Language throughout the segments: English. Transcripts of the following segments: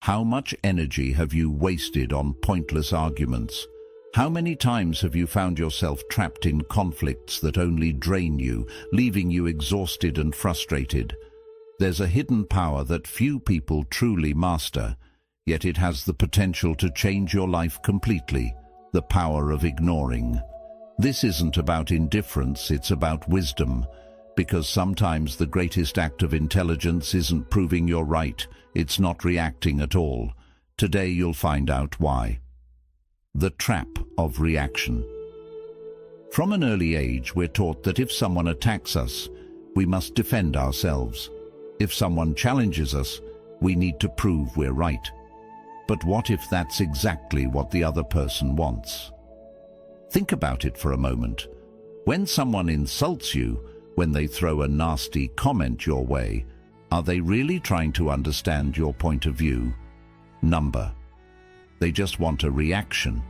How much energy have you wasted on pointless arguments? How many times have you found yourself trapped in conflicts that only drain you, leaving you exhausted and frustrated? There's a hidden power that few people truly master, yet it has the potential to change your life completely: the power of ignoring. This isn't about indifference, it's about wisdom, because sometimes the greatest act of intelligence isn't proving you're right, it's not reacting at all. Today you'll find out why. The trap of reaction. From an early age, we're taught that if someone attacks us, we must defend ourselves. If someone challenges us, we need to prove we're right. But what if that's exactly what the other person wants? Think about it for a moment. When someone insults you, when they throw a nasty comment your way, are they really trying to understand your point of view? Number. They just want a reaction.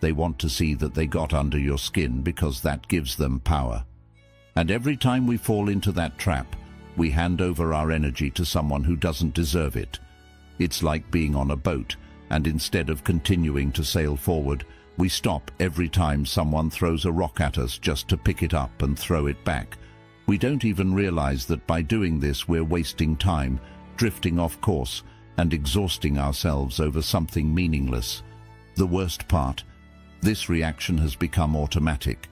They want to see that they got under your skin because that gives them power. And every time we fall into that trap, we hand over our energy to someone who doesn't deserve it. It's like being on a boat, and instead of continuing to sail forward, we stop every time someone throws a rock at us just to pick it up and throw it back. We don't even realize that by doing this we're wasting time, drifting off course, and exhausting ourselves over something meaningless. The worst part, this reaction has become automatic.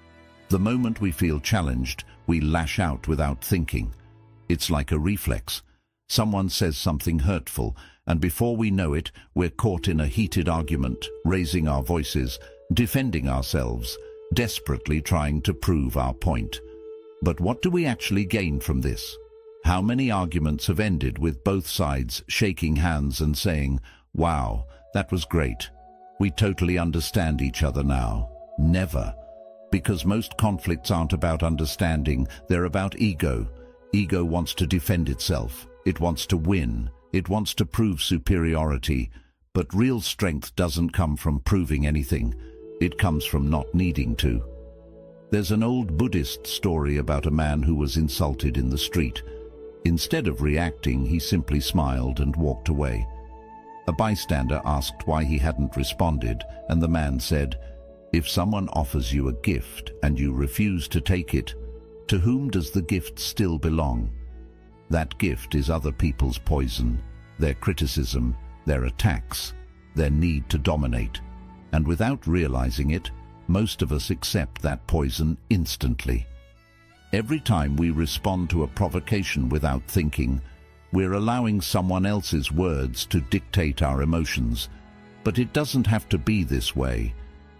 The moment we feel challenged, we lash out without thinking. It's like a reflex. Someone says something hurtful, and before we know it, we're caught in a heated argument, raising our voices, defending ourselves, desperately trying to prove our point. But what do we actually gain from this? How many arguments have ended with both sides shaking hands and saying, "Wow, that was great. We totally understand each other now"? Never. Because most conflicts aren't about understanding, they're about ego. Ego wants to defend itself. It wants to win. It wants to prove superiority. But real strength doesn't come from proving anything. It comes from not needing to. There's an old Buddhist story about a man who was insulted in the street. Instead of reacting, he simply smiled and walked away. A bystander asked why he hadn't responded, and the man said, "If someone offers you a gift and you refuse to take it, to whom does the gift still belong? That gift is other people's poison, their criticism, their attacks, their need to dominate. And without realizing it, most of us accept that poison instantly. Every time we respond to a provocation without thinking, we're allowing someone else's words to dictate our emotions. But it doesn't have to be this way.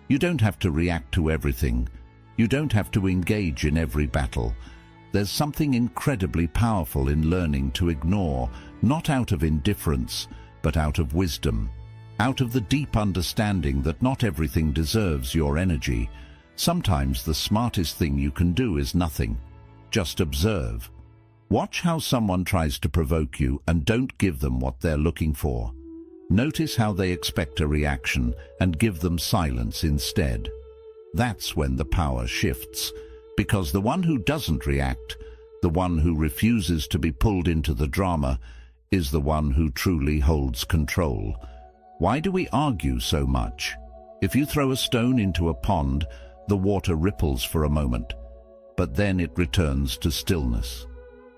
You don't have to react to everything. You don't have to engage in every battle. There's something incredibly powerful in learning to ignore, not out of indifference, but out of wisdom. Out of the deep understanding that not everything deserves your energy. Sometimes the smartest thing you can do is nothing. Just observe. Watch how someone tries to provoke you and don't give them what they're looking for. Notice how they expect a reaction and give them silence instead. That's when the power shifts, because the one who doesn't react, the one who refuses to be pulled into the drama, is the one who truly holds control. Why do we argue so much? If you throw a stone into a pond, the water ripples for a moment, but then it returns to stillness.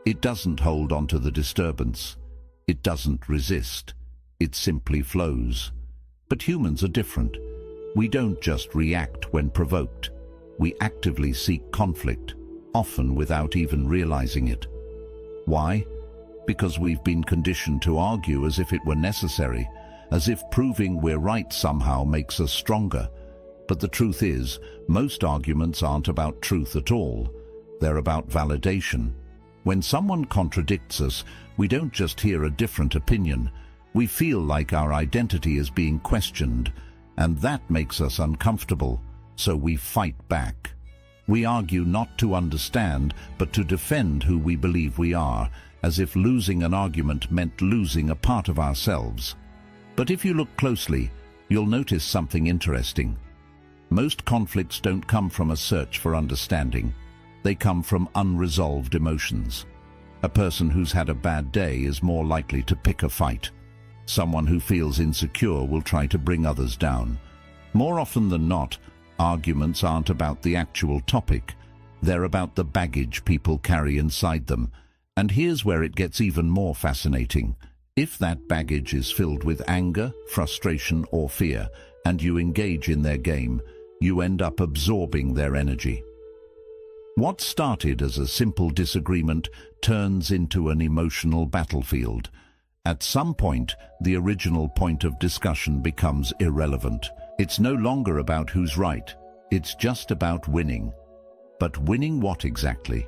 It doesn't hold on to the disturbance. It doesn't resist. It simply flows. But humans are different. We don't just react when provoked. We actively seek conflict, often without even realizing it. Why? Because we've been conditioned to argue as if it were necessary, as if proving we're right somehow makes us stronger. But the truth is, most arguments aren't about truth at all. They're about validation. When someone contradicts us, we don't just hear a different opinion. We feel like our identity is being questioned, and that makes us uncomfortable, so we fight back. We argue not to understand, but to defend who we believe we are, as if losing an argument meant losing a part of ourselves. But if you look closely, you'll notice something interesting. Most conflicts don't come from a search for understanding. They come from unresolved emotions. A person who's had a bad day is more likely to pick a fight. Someone who feels insecure will try to bring others down. More often than not, arguments aren't about the actual topic. They're about the baggage people carry inside them. And here's where it gets even more fascinating. If that baggage is filled with anger, frustration, or fear, and you engage in their game, you end up absorbing their energy. What started as a simple disagreement turns into an emotional battlefield. At some point, the original point of discussion becomes irrelevant. It's no longer about who's right. It's just about winning. But winning what exactly?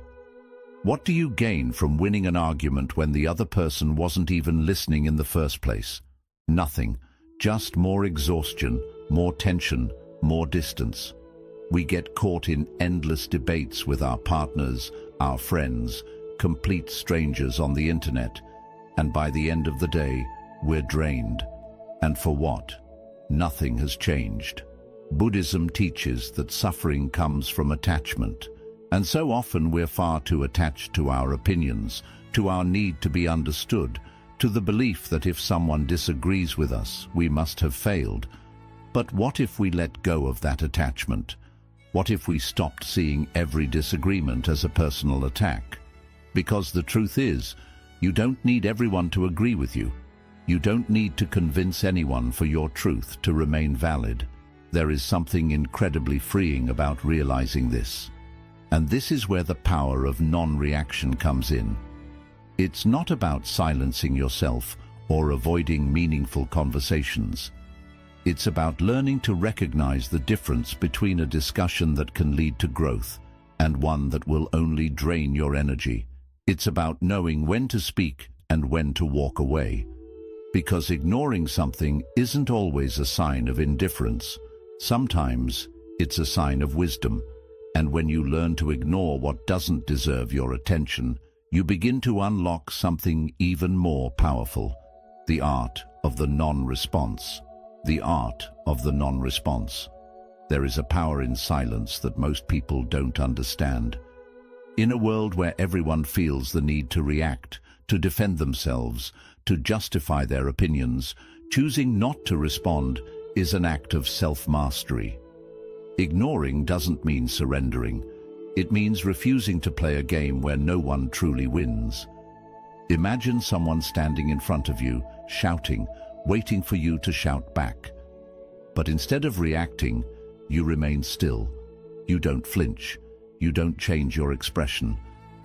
What do you gain from winning an argument when the other person wasn't even listening in the first place? Nothing. Just more exhaustion, more tension, more distance. We get caught in endless debates with our partners, our friends, complete strangers on the internet, and by the end of the day, we're drained. And for what? Nothing has changed. Buddhism teaches that suffering comes from attachment, and so often we're far too attached to our opinions, to our need to be understood, to the belief that if someone disagrees with us, we must have failed. But what if we let go of that attachment? What if we stopped seeing every disagreement as a personal attack? Because the truth is, you don't need everyone to agree with you. You don't need to convince anyone for your truth to remain valid. There is something incredibly freeing about realizing this. And this is where the power of non-reaction comes in. It's not about silencing yourself or avoiding meaningful conversations. It's about learning to recognize the difference between a discussion that can lead to growth and one that will only drain your energy. It's about knowing when to speak and when to walk away. Because ignoring something isn't always a sign of indifference. Sometimes it's a sign of wisdom. And when you learn to ignore what doesn't deserve your attention, you begin to unlock something even more powerful. The art of the non-response. The art of the non-response. There is a power in silence that most people don't understand. In a world where everyone feels the need to react, to defend themselves, to justify their opinions, choosing not to respond is an act of self-mastery. Ignoring doesn't mean surrendering. It means refusing to play a game where no one truly wins. Imagine someone standing in front of you, shouting, waiting for you to shout back. But instead of reacting, you remain still. You don't flinch. You don't change your expression.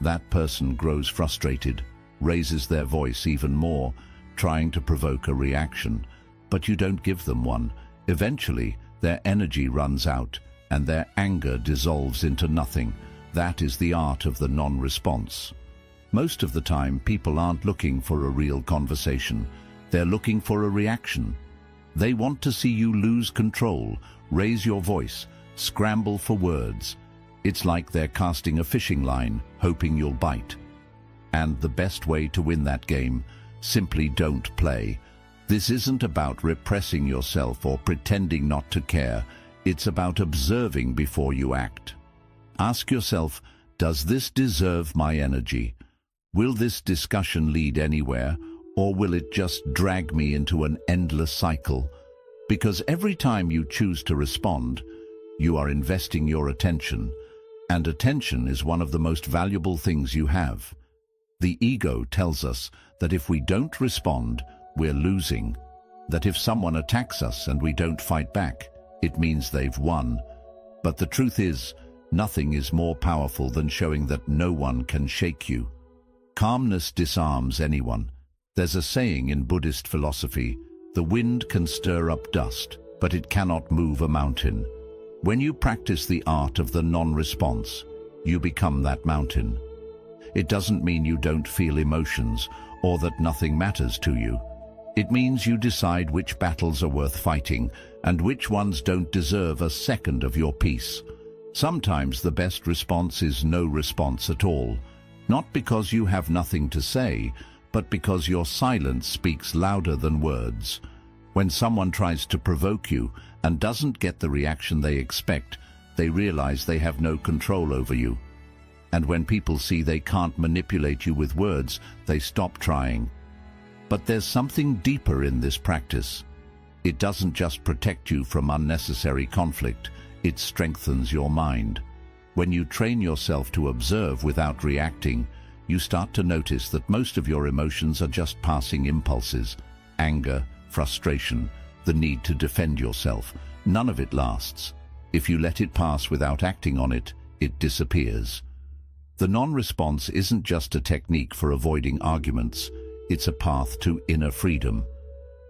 That person grows frustrated, raises their voice even more, trying to provoke a reaction. But you don't give them one. Eventually, their energy runs out, and their anger dissolves into nothing. That is the art of the non-response. Most of the time, people aren't looking for a real conversation. They're looking for a reaction. They want to see you lose control, raise your voice, scramble for words. It's like they're casting a fishing line, hoping you'll bite. And the best way to win that game, simply don't play. This isn't about repressing yourself or pretending not to care. It's about observing before you act. Ask yourself, does this deserve my energy? Will this discussion lead anywhere, or will it just drag me into an endless cycle? Because every time you choose to respond, you are investing your attention, and attention is one of the most valuable things you have. The ego tells us that if we don't respond, we're losing, that if someone attacks us and we don't fight back, it means they've won. But the truth is, nothing is more powerful than showing that no one can shake you. Calmness disarms anyone. There's a saying in Buddhist philosophy, the wind can stir up dust, but it cannot move a mountain. When you practice the art of the non-response, you become that mountain. It doesn't mean you don't feel emotions or that nothing matters to you. It means you decide which battles are worth fighting and which ones don't deserve a second of your peace. Sometimes the best response is no response at all, not because you have nothing to say, but because your silence speaks louder than words. When someone tries to provoke you and doesn't get the reaction they expect, they realize they have no control over you. And when people see they can't manipulate you with words, they stop trying. But there's something deeper in this practice. It doesn't just protect you from unnecessary conflict, it strengthens your mind. When you train yourself to observe without reacting, you start to notice that most of your emotions are just passing impulses. Anger, frustration, the need to defend yourself. None of it lasts. If you let it pass without acting on it, it disappears. The non-response isn't just a technique for avoiding arguments, it's a path to inner freedom.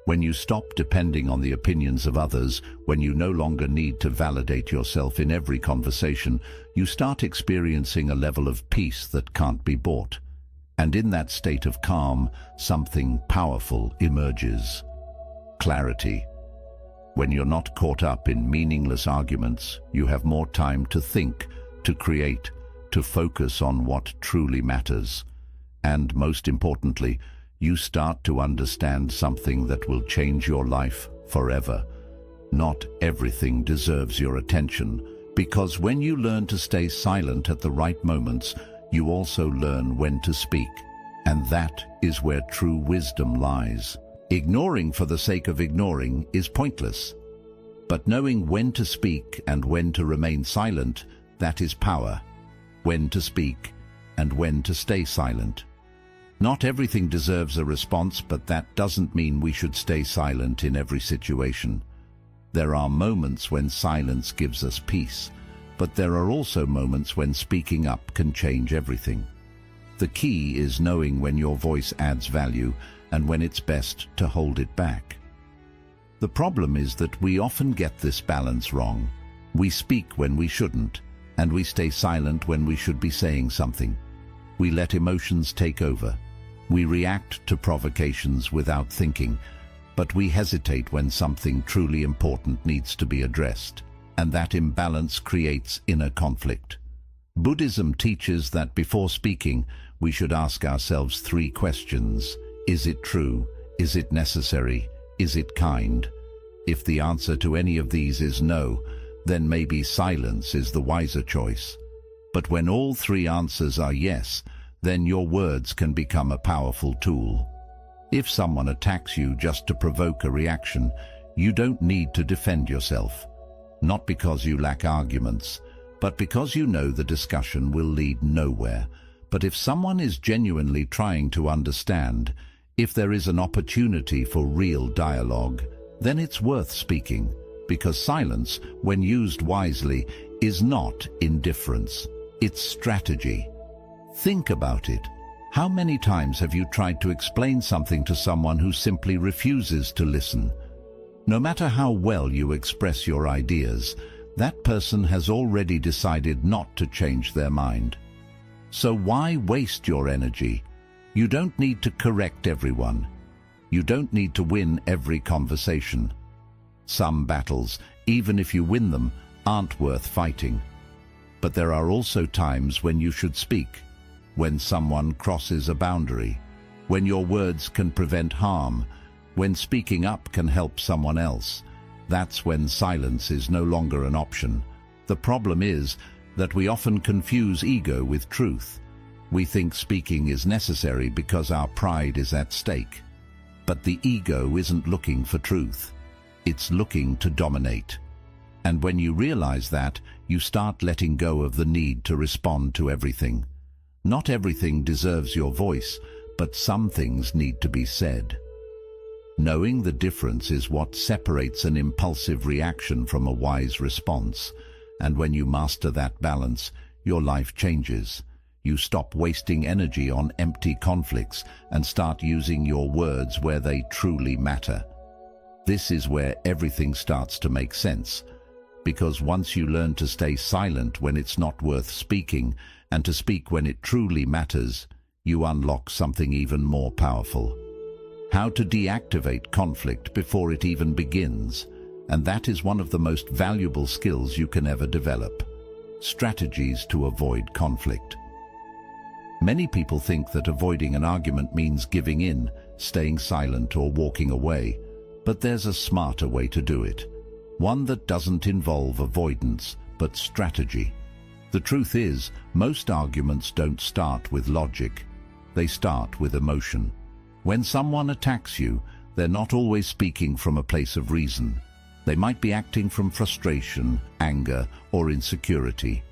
When you stop depending on the opinions of others, when you no longer need to validate yourself in every conversation, you start experiencing a level of peace that can't be bought. And in that state of calm, something powerful emerges. Clarity. When you're not caught up in meaningless arguments, you have more time to think, to create, to focus on what truly matters. And most importantly, you start to understand something that will change your life forever. Not everything deserves your attention, because when you learn to stay silent at the right moments, you also learn when to speak. And that is where true wisdom lies. Ignoring for the sake of ignoring is pointless. But knowing when to speak and when to remain silent, that is power. When to speak and when to stay silent. Not everything deserves a response, but that doesn't mean we should stay silent in every situation. There are moments when silence gives us peace, but there are also moments when speaking up can change everything. The key is knowing when your voice adds value and when it's best to hold it back. The problem is that we often get this balance wrong. We speak when we shouldn't, and we stay silent when we should be saying something. We let emotions take over. We react to provocations without thinking, but we hesitate when something truly important needs to be addressed, and that imbalance creates inner conflict. Buddhism teaches that before speaking, we should ask ourselves 3 questions. Is it true? Is it necessary? Is it kind? If the answer to any of these is no, then maybe silence is the wiser choice. But when all 3 answers are yes, then your words can become a powerful tool. If someone attacks you just to provoke a reaction, you don't need to defend yourself. Not because you lack arguments, but because you know the discussion will lead nowhere. But if someone is genuinely trying to understand, if there is an opportunity for real dialogue, then it's worth speaking, because silence, when used wisely, is not indifference. It's strategy. Think about it. How many times have you tried to explain something to someone who simply refuses to listen? No matter how well you express your ideas, that person has already decided not to change their mind. So why waste your energy? You don't need to correct everyone. You don't need to win every conversation. Some battles, even if you win them, aren't worth fighting. But there are also times when you should speak. When someone crosses a boundary, when your words can prevent harm, when speaking up can help someone else, that's when silence is no longer an option. The problem is that we often confuse ego with truth. We think speaking is necessary because our pride is at stake. But the ego isn't looking for truth. It's looking to dominate. And when you realize that, you start letting go of the need to respond to everything. Not everything deserves your voice, but some things need to be said. Knowing the difference is what separates an impulsive reaction from a wise response. And when you master that balance, your life changes. You stop wasting energy on empty conflicts and start using your words where they truly matter. This is where everything starts to make sense. Because once you learn to stay silent when it's not worth speaking, and to speak when it truly matters, you unlock something even more powerful. How to deactivate conflict before it even begins, and that is one of the most valuable skills you can ever develop. Strategies to avoid conflict. Many people think that avoiding an argument means giving in, staying silent or walking away, but there's a smarter way to do it. One that doesn't involve avoidance, but strategy. The truth is, most arguments don't start with logic. They start with emotion. When someone attacks you, they're not always speaking from a place of reason. They might be acting from frustration, anger, or insecurity.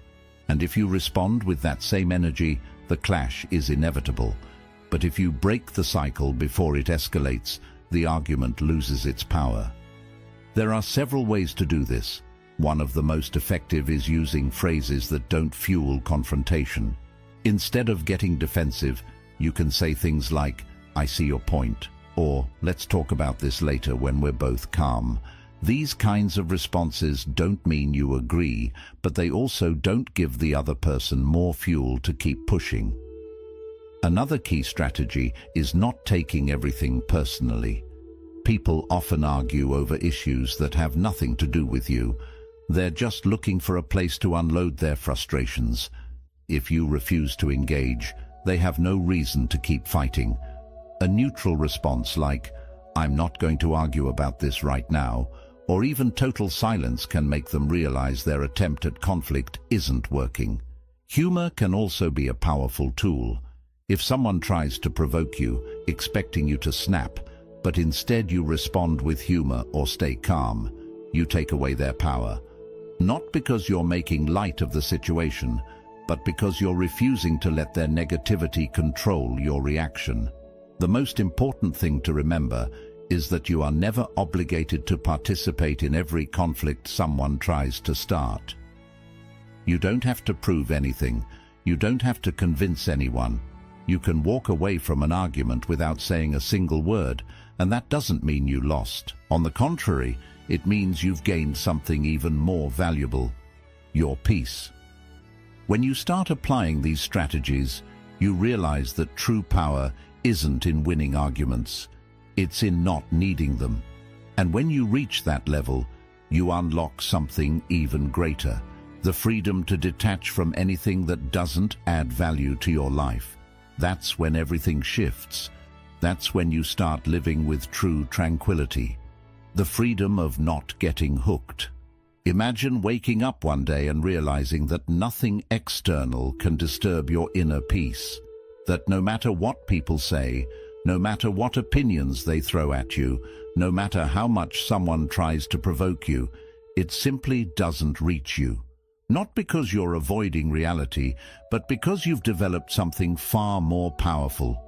And if you respond with that same energy, the clash is inevitable. But if you break the cycle before it escalates, the argument loses its power. There are several ways to do this. One of the most effective is using phrases that don't fuel confrontation. Instead of getting defensive, you can say things like, "I see your point," or "Let's talk about this later when we're both calm." These kinds of responses don't mean you agree, but they also don't give the other person more fuel to keep pushing. Another key strategy is not taking everything personally. People often argue over issues that have nothing to do with you. They're just looking for a place to unload their frustrations. If you refuse to engage, they have no reason to keep fighting. A neutral response like, "I'm not going to argue about this right now," or even total silence can make them realize their attempt at conflict isn't working. Humor can also be a powerful tool. If someone tries to provoke you, expecting you to snap, but instead you respond with humor or stay calm, you take away their power. Not because you're making light of the situation, but because you're refusing to let their negativity control your reaction. The most important thing to remember is that you are never obligated to participate in every conflict someone tries to start. You don't have to prove anything. You don't have to convince anyone. You can walk away from an argument without saying a single word, and that doesn't mean you lost. On the contrary, it means you've gained something even more valuable: your peace. When you start applying these strategies, you realize that true power isn't in winning arguments. It's in not needing them. And when you reach that level, you unlock something even greater: the freedom to detach from anything that doesn't add value to your life. That's when everything shifts. That's when you start living with true tranquility. The freedom of not getting hooked. Imagine waking up one day and realizing that nothing external can disturb your inner peace. That no matter what people say, no matter what opinions they throw at you, no matter how much someone tries to provoke you, it simply doesn't reach you. Not because you're avoiding reality, but because you've developed something far more powerful.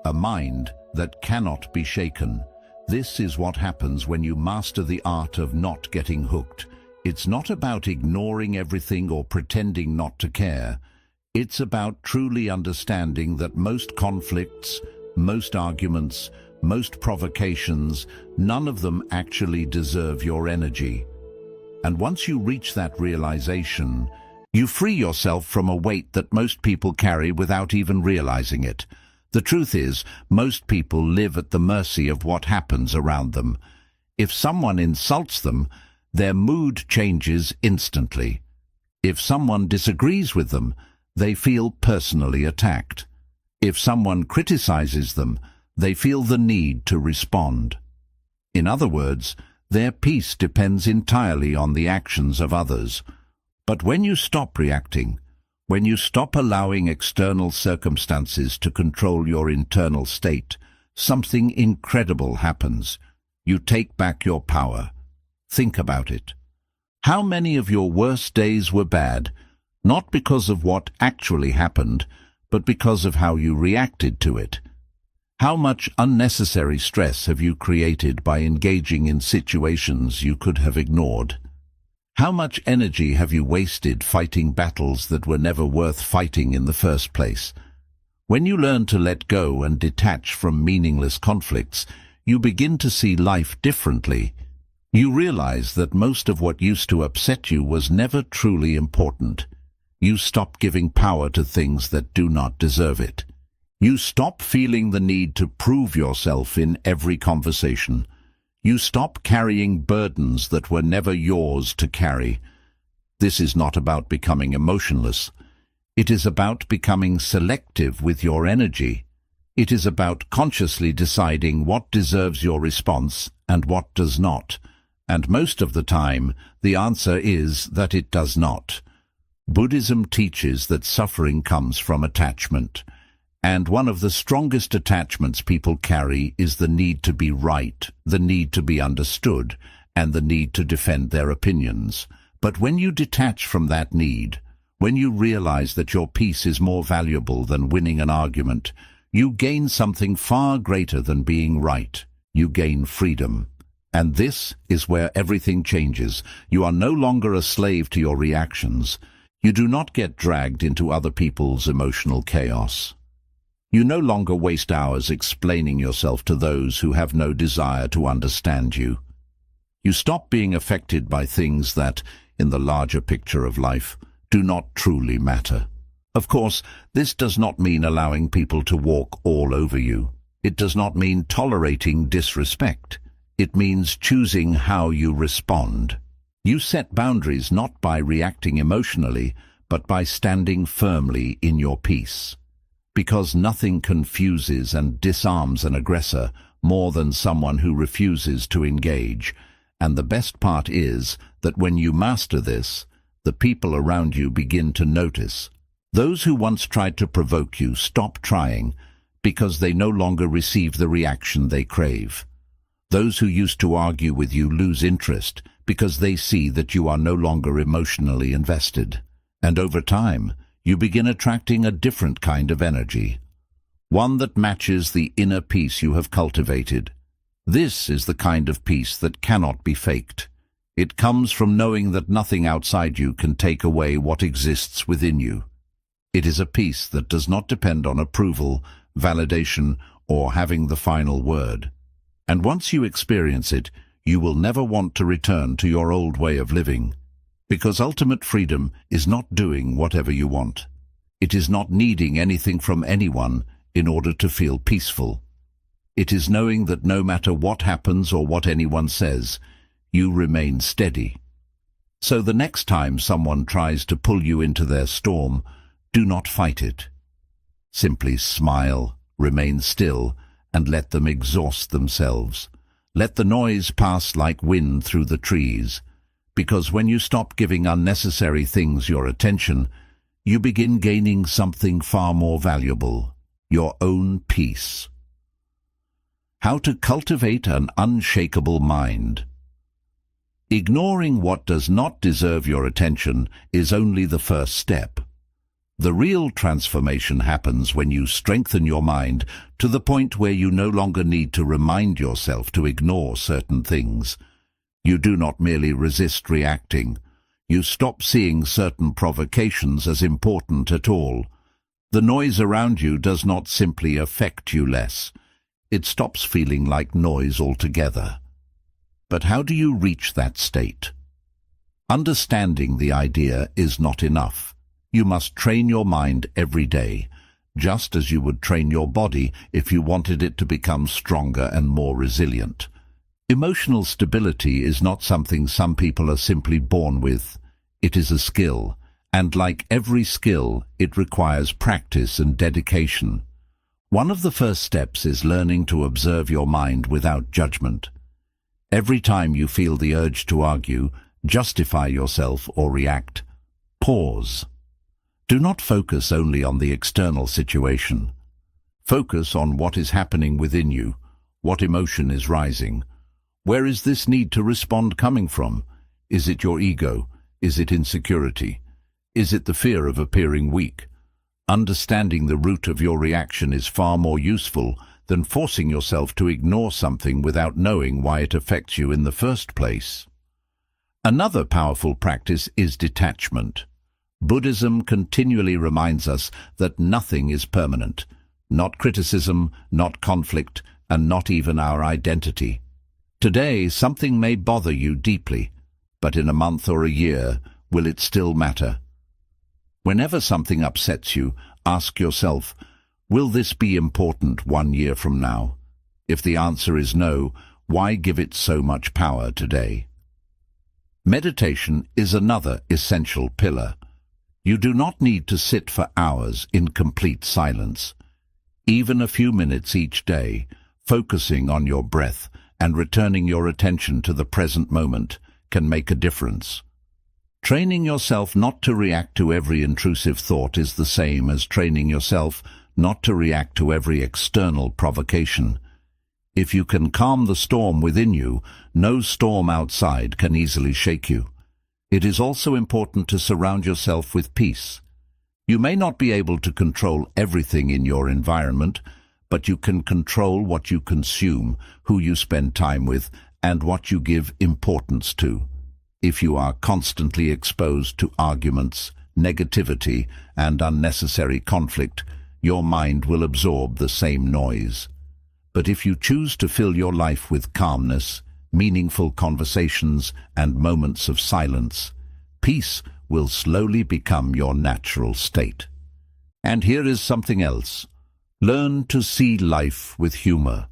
A mind that cannot be shaken. This is what happens when you master the art of not getting hooked. It's not about ignoring everything or pretending not to care. It's about truly understanding that most conflicts, most arguments, most provocations, none of them actually deserve your energy. And once you reach that realization, you free yourself from a weight that most people carry without even realizing it. The truth is, most people live at the mercy of what happens around them. If someone insults them, their mood changes instantly. If someone disagrees with them, they feel personally attacked. If someone criticizes them, they feel the need to respond. In other words, their peace depends entirely on the actions of others. But when you stop reacting, when you stop allowing external circumstances to control your internal state, something incredible happens. You take back your power. Think about it. How many of your worst days were bad, not because of what actually happened, but because of how you reacted to it? How much unnecessary stress have you created by engaging in situations you could have ignored? How much energy have you wasted fighting battles that were never worth fighting in the first place? When you learn to let go and detach from meaningless conflicts, you begin to see life differently. You realize that most of what used to upset you was never truly important. You stop giving power to things that do not deserve it. You stop feeling the need to prove yourself in every conversation. You stop carrying burdens that were never yours to carry. This is not about becoming emotionless. It is about becoming selective with your energy. It is about consciously deciding what deserves your response and what does not. And most of the time, the answer is that it does not. Buddhism teaches that suffering comes from attachment. And one of the strongest attachments people carry is the need to be right, the need to be understood, and the need to defend their opinions. But when you detach from that need, when you realize that your peace is more valuable than winning an argument, you gain something far greater than being right. You gain freedom. And this is where everything changes. You are no longer a slave to your reactions. You do not get dragged into other people's emotional chaos. You no longer waste hours explaining yourself to those who have no desire to understand you. You stop being affected by things that, in the larger picture of life, do not truly matter. Of course, this does not mean allowing people to walk all over you. It does not mean tolerating disrespect. It means choosing how you respond. You set boundaries not by reacting emotionally, but by standing firmly in your peace. Because nothing confuses and disarms an aggressor more than someone who refuses to engage. And the best part is that when you master this, the people around you begin to notice. Those who once tried to provoke you stop trying because they no longer receive the reaction they crave. Those who used to argue with you lose interest because they see that you are no longer emotionally invested. And over time, you begin attracting a different kind of energy, one that matches the inner peace you have cultivated. This is the kind of peace that cannot be faked. It comes from knowing that nothing outside you can take away what exists within you. It is a peace that does not depend on approval, validation, or having the final word. And once you experience it, you will never want to return to your old way of living. Because ultimate freedom is not doing whatever you want. It is not needing anything from anyone in order to feel peaceful. It is knowing that no matter what happens or what anyone says, you remain steady. So the next time someone tries to pull you into their storm, do not fight it. Simply smile, remain still, and let them exhaust themselves. Let the noise pass like wind through the trees. Because when you stop giving unnecessary things your attention, you begin gaining something far more valuable, your own peace. How to cultivate an unshakable mind. Ignoring what does not deserve your attention is only the first step. The real transformation happens when you strengthen your mind to the point where you no longer need to remind yourself to ignore certain things. You do not merely resist reacting. You stop seeing certain provocations as important at all. The noise around you does not simply affect you less. It stops feeling like noise altogether. But how do you reach that state? Understanding the idea is not enough. You must train your mind every day, just as you would train your body if you wanted it to become stronger and more resilient. Emotional stability is not something some people are simply born with. It is a skill, and like every skill, it requires practice and dedication. One of the first steps is learning to observe your mind without judgment. Every time you feel the urge to argue, justify yourself, or react, pause. Do not focus only on the external situation. Focus on what is happening within you, what emotion is rising. Where is this need to respond coming from? Is it your ego? Is it insecurity? Is it the fear of appearing weak? Understanding the root of your reaction is far more useful than forcing yourself to ignore something without knowing why it affects you in the first place. Another powerful practice is detachment. Buddhism continually reminds us that nothing is permanent, not criticism, not conflict, and not even our identity. Today, something may bother you deeply, but in a month or a year, will it still matter? Whenever something upsets you, ask yourself, will this be important 1 year from now? If the answer is no, why give it so much power today? Meditation is another essential pillar. You do not need to sit for hours in complete silence. Even a few minutes each day, focusing on your breath and returning your attention to the present moment, can make a difference. Training yourself not to react to every intrusive thought is the same as training yourself not to react to every external provocation. If you can calm the storm within you, no storm outside can easily shake you. It is also important to surround yourself with peace. You may not be able to control everything in your environment, but you can control what you consume, who you spend time with, and what you give importance to. If you are constantly exposed to arguments, negativity, and unnecessary conflict, your mind will absorb the same noise. But if you choose to fill your life with calmness, meaningful conversations, and moments of silence, peace will slowly become your natural state. And here is something else. Learn to see life with humor.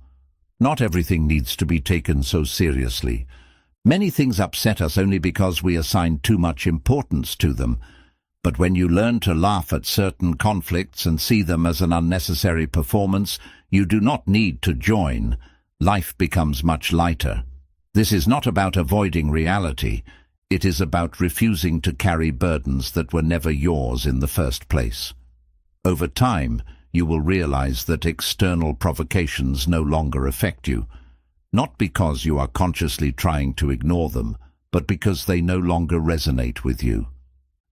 Not everything needs to be taken so seriously. Many things upset us only because we assign too much importance to them. But when you learn to laugh at certain conflicts and see them as an unnecessary performance, you do not need to join. Life becomes much lighter. This is not about avoiding reality. It is about refusing to carry burdens that were never yours in the first place. Over time, you will realize that external provocations no longer affect you, not because you are consciously trying to ignore them, but because they no longer resonate with you.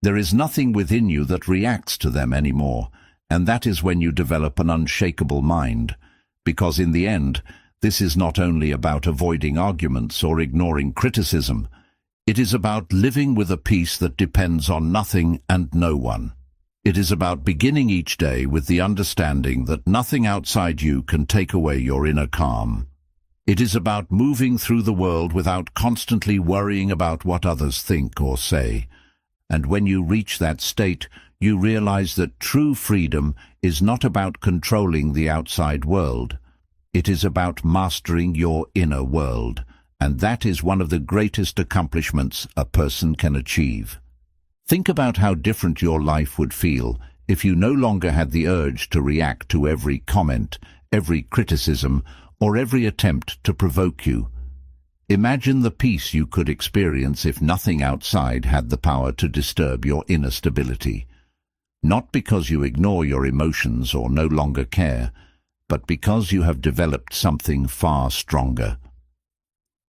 There is nothing within you that reacts to them anymore, and that is when you develop an unshakable mind, because in the end, this is not only about avoiding arguments or ignoring criticism. It is about living with a peace that depends on nothing and no one. It is about beginning each day with the understanding that nothing outside you can take away your inner calm. It is about moving through the world without constantly worrying about what others think or say. And when you reach that state, you realize that true freedom is not about controlling the outside world. It is about mastering your inner world, and that is one of the greatest accomplishments a person can achieve. Think about how different your life would feel if you no longer had the urge to react to every comment, every criticism, or every attempt to provoke you. Imagine the peace you could experience if nothing outside had the power to disturb your inner stability. Not because you ignore your emotions or no longer care, but because you have developed something far stronger.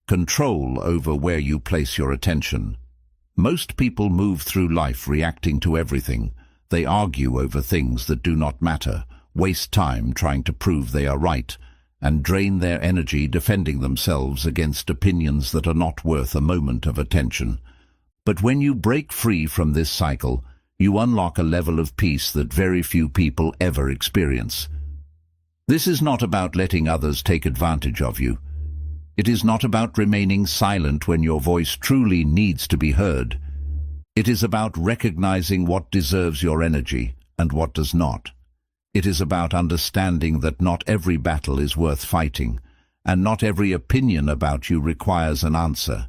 Control over where you place your attention. Most people move through life reacting to everything. They argue over things that do not matter, waste time trying to prove they are right, and drain their energy defending themselves against opinions that are not worth a moment of attention. But when you break free from this cycle, you unlock a level of peace that very few people ever experience. This is not about letting others take advantage of you. It is not about remaining silent when your voice truly needs to be heard. It is about recognizing what deserves your energy and what does not. It is about understanding that not every battle is worth fighting, and not every opinion about you requires an answer.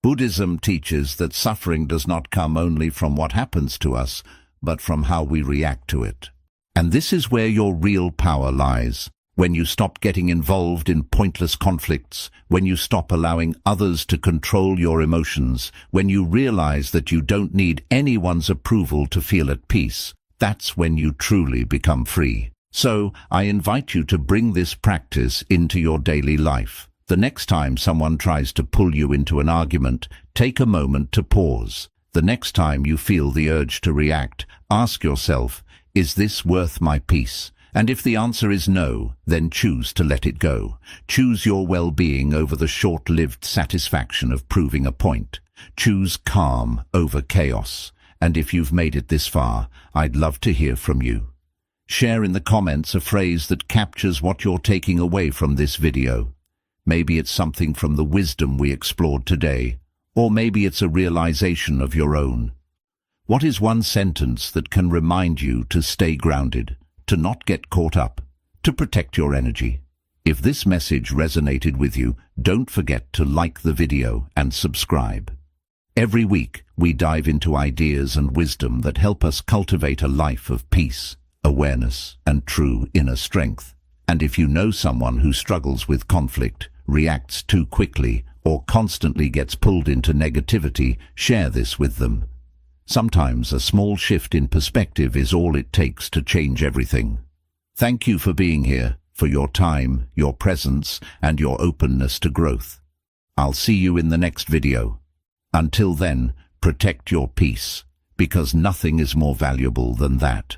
Buddhism teaches that suffering does not come only from what happens to us, but from how we react to it. And this is where your real power lies. When you stop getting involved in pointless conflicts, when you stop allowing others to control your emotions, when you realize that you don't need anyone's approval to feel at peace, that's when you truly become free. So, I invite you to bring this practice into your daily life. The next time someone tries to pull you into an argument, take a moment to pause. The next time you feel the urge to react, ask yourself, is this worth my peace? And if the answer is no, then choose to let it go. Choose your well-being over the short-lived satisfaction of proving a point. Choose calm over chaos. And if you've made it this far, I'd love to hear from you. Share in the comments a phrase that captures what you're taking away from this video. Maybe it's something from the wisdom we explored today, or maybe it's a realization of your own. What is one sentence that can remind you to stay grounded, to not get caught up, to protect your energy? If this message resonated with you, don't forget to like the video and subscribe. Every week, we dive into ideas and wisdom that help us cultivate a life of peace, awareness, and true inner strength. And if you know someone who struggles with conflict, reacts too quickly, or constantly gets pulled into negativity, share this with them. Sometimes a small shift in perspective is all it takes to change everything. Thank you for being here, for your time, your presence, and your openness to growth. I'll see you in the next video. Until then, protect your peace, because nothing is more valuable than that.